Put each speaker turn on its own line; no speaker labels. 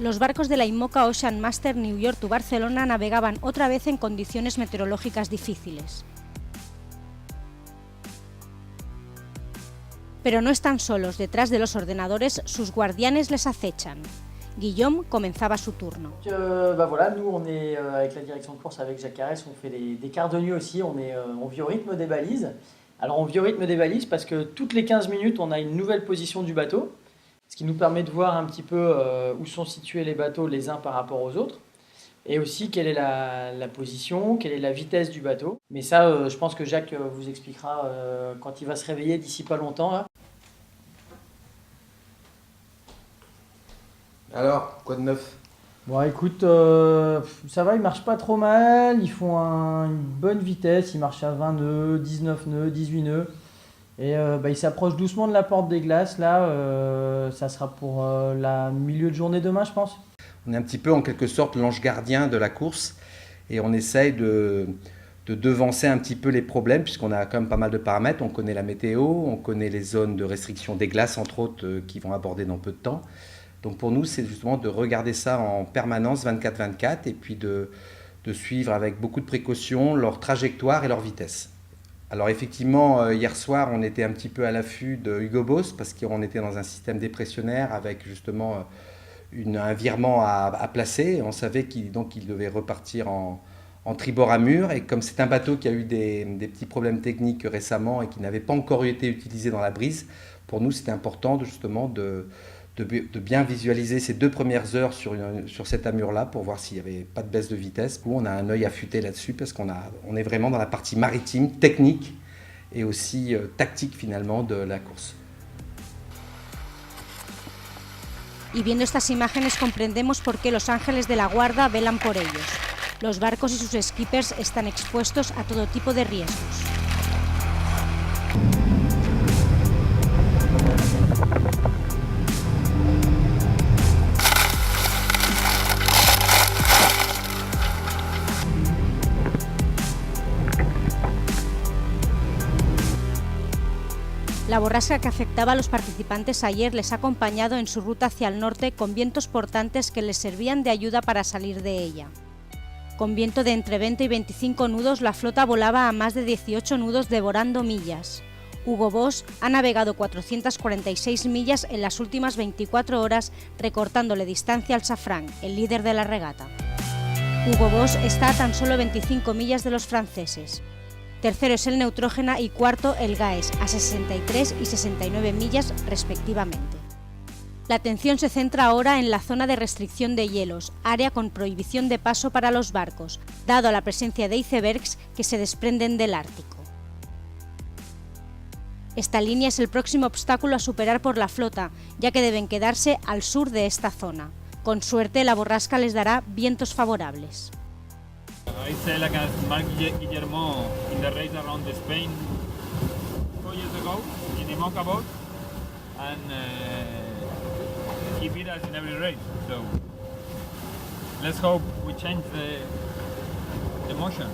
Los barcos de la IMOCA Ocean Master New York to Barcelona navegaban otra vez en condiciones meteorológicas difíciles. Pero no están solos, detrás de los ordenadores sus guardianes les acechan. Guillaume comenzaba su turno.
Voilà, nous on est avec la direction de course avec Jacques Arès, on fait des quarts de nuit aussi, on vit au rythme des balises. Alors on vit au rythme des balises parce que toutes les 15 minutes on a une nouvelle position du bateau, ce qui nous permet de voir un petit peu où sont situés les bateaux les uns par rapport aux autres, et aussi quelle est la position, quelle est la vitesse du bateau. Mais ça, je pense que Jacques vous expliquera quand il va se réveiller d'ici pas longtemps. Là.
Alors, quoi de neuf?
Bon écoute, ça va, ils marchent pas trop mal, ils font une bonne vitesse, ils marchent à 20 nœuds, 19 nœuds, 18 nœuds. Et ils s'approchent doucement de la porte des glaces, là, ça sera pour la milieu de journée demain je pense.
On est un petit peu en quelque sorte l'ange gardien de la course et on essaye de devancer un petit peu les problèmes puisqu'on a quand même pas mal de paramètres, on connaît la météo, on connaît les zones de restriction des glaces entre autres qui vont aborder dans peu de temps. Donc pour nous, c'est justement de regarder ça en permanence 24/24 et puis de suivre avec beaucoup de précautions leur trajectoire et leur vitesse. Alors effectivement, hier soir, on était un petit peu à l'affût de Hugo Boss parce qu'on était dans un système dépressionnaire avec justement un virement à placer. On savait qu'il devait repartir en tribord à mur et comme c'est un bateau qui a eu des petits problèmes techniques récemment et qui n'avait pas encore été utilisé dans la brise, pour nous c'était important justement de bien visualiser ces 2 premières heures sur cette amure-là pour voir s'il n'y avait pas de baisse de vitesse. On a un œil affûté là-dessus parce qu'on est vraiment dans la partie maritime, technique et aussi tactique finalement de la course.
Y viendo estas imágenes comprendemos por qué los ángeles de la guarda velan por ellos. Los barcos y sus skippers están expuestos a todo tipo de riesgos. La borrasca que afectaba a los participantes ayer les ha acompañado en su ruta hacia el norte con vientos portantes que les servían de ayuda para salir de ella. Con viento de entre 20 y 25 nudos, la flota volaba a más de 18 nudos devorando millas. Hugo Boss ha navegado 446 millas en las últimas 24 horas, recortándole distancia al Safran, el líder de la regata. Hugo Boss está a tan solo 25 millas de los franceses. Tercero es el Neutrógena y cuarto el Gaes, a 63 y 69 millas respectivamente. La atención se centra ahora en la zona de restricción de hielos, área con prohibición de paso para los barcos, dado la presencia de icebergs que se desprenden del Ártico. Esta línea es el próximo obstáculo a superar por la flota, ya que deben quedarse al sur de esta zona. Con suerte, la borrasca les dará vientos favorables.
I sailed against Marc Guillermo in the race around Spain 4 years ago in the IMOCA boat, and he beat us in every race. So let's hope we change the motion.